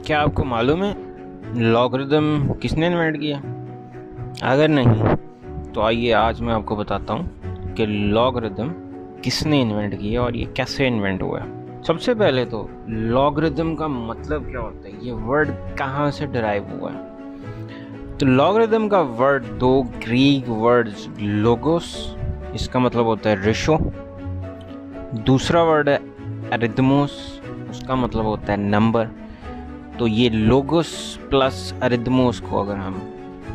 क्या आपको मालूम है लॉगरिदम किसने इन्वेंट किया? अगर नहीं तो आइए आज मैं आपको बताता हूँ कि लॉगरिदम किसने इन्वेंट किया और ये कैसे इन्वेंट हुआ है। सबसे पहले तो लॉगरिदम का मतलब क्या होता है, ये वर्ड कहाँ से डिराइव हुआ है। तो लॉगरिदम का वर्ड दो ग्रीक वर्ड्स लोगोस, इसका मतलब होता है रेशो। दूसरा वर्ड है अरिथमोस, उसका मतलब होता है नंबर। तो ये लोगोस प्लस अरिथमोस को अगर हम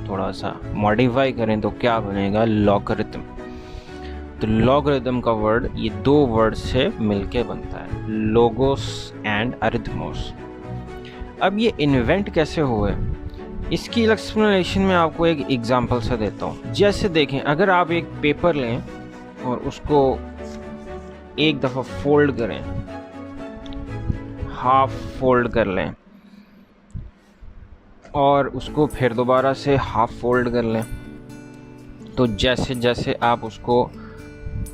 थोड़ा सा मॉडिफाई करें तो क्या बनेगा, लॉगरिथम। तो लॉगरिथम का वर्ड ये दो वर्ड से मिलके बनता है, लोगोस एंड अरिथमोस। अब ये इन्वेंट कैसे हुए, इसकी एक्सप्लेनेशन मैं आपको एक एग्जांपल से देता हूँ। जैसे देखें, अगर आप एक पेपर लें और उसको एक दफ़ा फोल्ड करें, हाफ फोल्ड कर लें और उसको फिर दोबारा से हाफ फोल्ड कर लें, तो जैसे जैसे आप उसको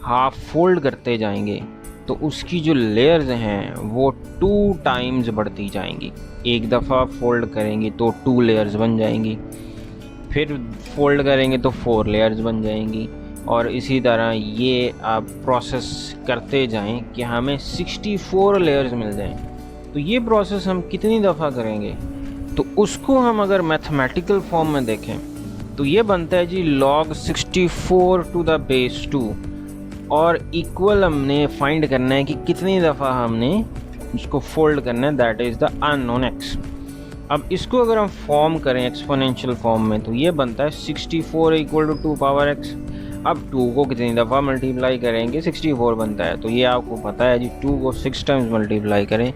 हाफ फोल्ड करते जाएंगे तो उसकी जो लेयर्स हैं वो 2 टाइम्स बढ़ती जाएंगी। एक दफ़ा फोल्ड करेंगे तो 2 लेयर्स बन जाएंगी, फिर फोल्ड करेंगे तो 4 लेयर्स बन जाएंगी, और इसी तरह ये आप प्रोसेस करते जाएं कि हमें 64 लेयर्स मिल जाएं। तो ये प्रोसेस हम कितनी दफ़ा करेंगे, तो उसको हम अगर मैथमेटिकल फॉर्म में देखें तो ये बनता है जी log 64 टू द बेस 2, और इक्वल हमने फाइंड करना है कि कितनी दफ़ा हमने इसको फोल्ड करना है, that is the unknown x। अब इसको अगर हम फॉर्म करें एक्सपोनेंशियल फॉर्म में तो ये बनता है 64 इक्वल टू 2 पावर x। अब 2 को कितनी दफ़ा मल्टीप्लाई करेंगे, 64 बनता है, तो ये आपको पता है जी 2 को 6 टाइम्स मल्टीप्लाई करें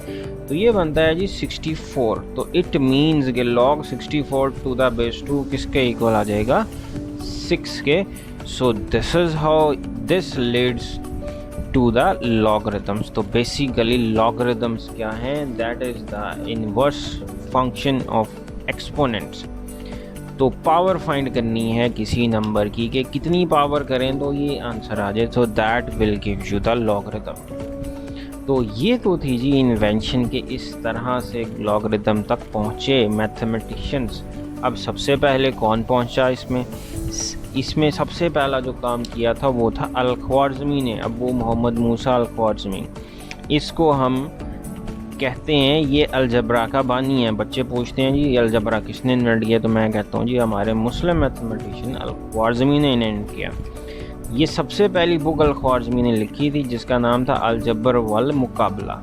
तो ये बनता है जी 64। तो इट मीन्स कि log 64 टू द बेस 2 किसके इक्वल आ जाएगा, 6 के। So this is how this leads to the logarithms. तो बेसिकली लॉगरिथम्स क्या हैं, that is the inverse function of exponents. तो पावर फाइंड करनी है किसी नंबर की कि कितनी पावर करें तो ये आंसर आ जाए, so that will give you the logarithm. तो ये तो थी जी इन्वेंशन के इस तरह से लॉगरिथम तक पहुँचे मैथमेटिशियंस। अब सबसे पहले कौन पहुँचा इसमें सबसे पहला जो काम किया था वो था अल-ख्वारिज़मी ने, अबू मोहम्मद मूसा अल-ख्वारिज़मी। इसको हम कहते हैं ये अलजबरा का बानी है। बच्चे पूछते हैं जी अलजबरा किसने इन्वेंट किया, तो मैं कहता हूँ जी हमारे मुस्लिम मैथमेटिशियन अल-ख्वारिज़मी ने इन्वेंट किया। ये सबसे पहली बुक अल-ख्वारिज़मी ने लिखी थी जिसका नाम था अलजबर वल मुकाबला।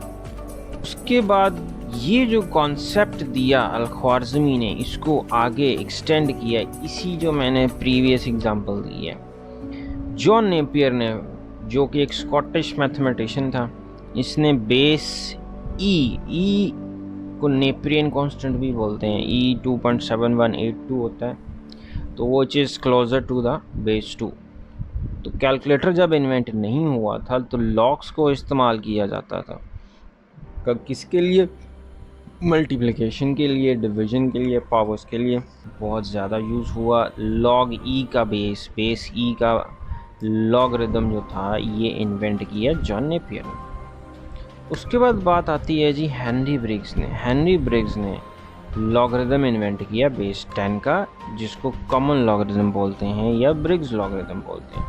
उसके बाद ये जो कॉन्सेप्ट दिया अल-ख्वारिज़मी ने, इसको आगे एक्सटेंड किया, इसी जो मैंने प्रीवियस एग्जांपल दी है। जॉन नेपियर ने, जो कि एक स्कॉटिश मैथमेटिशियन था, इसने बेस ई को नेपियरियन कांस्टेंट भी बोलते हैं, ई 2.7182 होता है, तो वो चीज़ क्लोजर टू द बेस 2। तो कैलकुलेटर जब इन्वेंट नहीं हुआ था तो लॉग्स को इस्तेमाल किया जाता था, कब किसके लिए, मल्टीप्लिकेशन के लिए, डिवीजन के लिए, पावर्स के लिए बहुत ज़्यादा यूज़ हुआ। लॉग ई का बेस ई का लॉगरिथम जो था ये इन्वेंट किया जॉन नेपियर ने। उसके बाद बात आती है जी हेनरी ब्रिग्स ने लॉगरिथम इन्वेंट किया बेस 10 का, जिसको कॉमन लॉगरिथम बोलते हैं या ब्रिग्स लॉगरिथम बोलते हैं,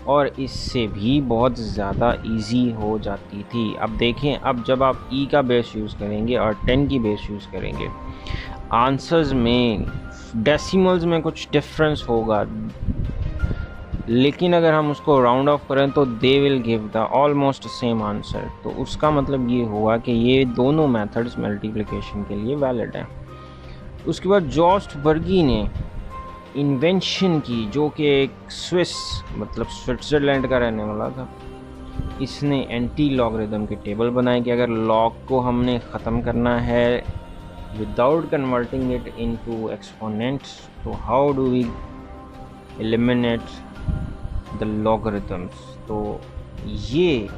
और इससे भी बहुत ज़्यादा इजी हो जाती थी। अब देखें, अब जब आप ई का बेस यूज़ करेंगे और 10 की बेस यूज़ करेंगे, आंसर्स में डेसिमल्स में कुछ डिफरेंस होगा, लेकिन अगर हम उसको राउंड ऑफ करें तो they will give the almost same answer. तो उसका मतलब ये हुआ कि ये दोनों मेथड्स मल्टीप्लिकेशन के लिए वैलिड हैं। उसके बाद जॉस्ट बर्गी ने इन्वेंशन की, जो कि एक स्विस मतलब स्विट्ज़रलैंड का रहने वाला था। इसने एंटी लॉगरिथम के टेबल बनाए कि अगर लॉग को हमने ख़त्म करना है without converting it into exponents, तो how do we eliminate the logarithms. तो ये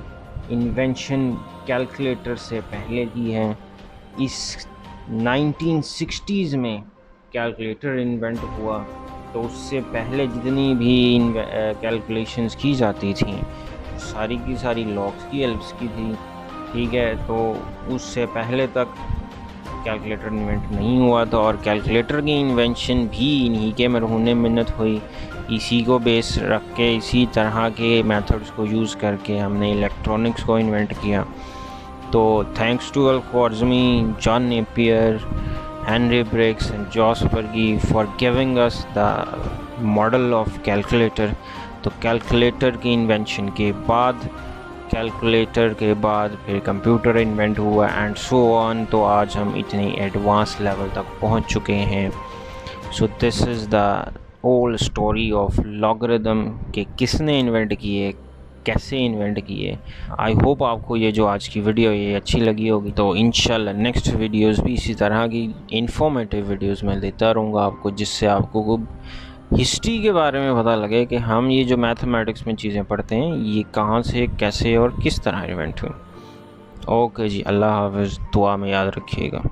इन्वेंशन कैलकुलेटर से पहले की है। इस 1960s में कैलकुलेटर इन्वेंट हुआ, तो उससे पहले जितनी भी कैलकुलेशंस की जाती थी सारी की सारी लॉग्स की हेल्प्स की थी, ठीक है। तो उससे पहले तक कैलकुलेटर इन्वेंट नहीं हुआ था, और कैलकुलेटर की इन्वेंशन भी इन्हीं के मरहून मिन्नत हुई। इसी को बेस रख के, इसी तरह के मेथड्स को यूज़ करके हमने इलेक्ट्रॉनिक्स को इन्वेंट किया। तो thanks to Al Khwarizmi, John Napier, Henry Briggs and Jost Burgi for giving us the model of calculator. तो कैलकुलेटर की इन्वेंशन के बाद, कैलकुलेटर के बाद फिर कंप्यूटर इन्वेंट हुआ एंड सो ऑन। तो आज हम इतनी एडवांस लेवल तक पहुंच चुके हैं। So this is the whole story of logarithm कि किसने इन्वेंट किए, कैसे इन्वेंट किए। आई होप आपको ये जो आज की वीडियो ये अच्छी लगी होगी। तो इंशाल्लाह नेक्स्ट वीडियोस भी इसी तरह की इंफॉर्मेटिव वीडियोस मैं देता रहूँगा आपको, जिससे आपको हिस्ट्री के बारे में पता लगे कि हम ये जो मैथमेटिक्स में चीज़ें पढ़ते हैं ये कहाँ से, कैसे और किस तरह इन्वेंट हुई। ओके जी, अल्लाह हाफ़िज़, दुआ में याद रखिएगा।